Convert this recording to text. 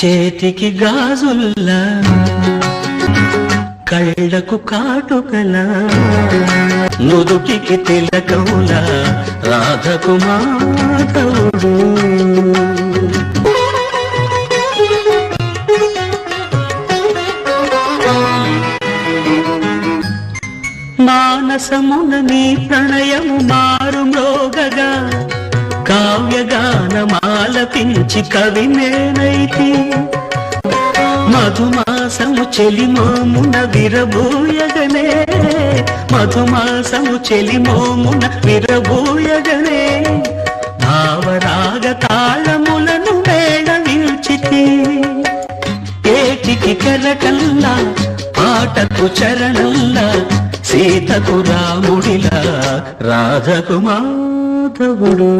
చేతికి గాజుల్లా కళ్ళకు కాటుకలా నుదుటికి తిలకములా రాధకు మాధవుడు మానసమున నీ ప్రణయము మారు మ్రోగగా కావ్యగానమాలపించి కవి నేనైతి మధుమాసము చెలిమోమున విరబూయగనే మధుమాసము చెలిమోమున విరబూయగనే భావరాగ తాళములను మేళవించితి ఏటికి కెరటల్లా పాటకు చరణంలా సీతకు రాముడిలా రాధకు మాధవుడు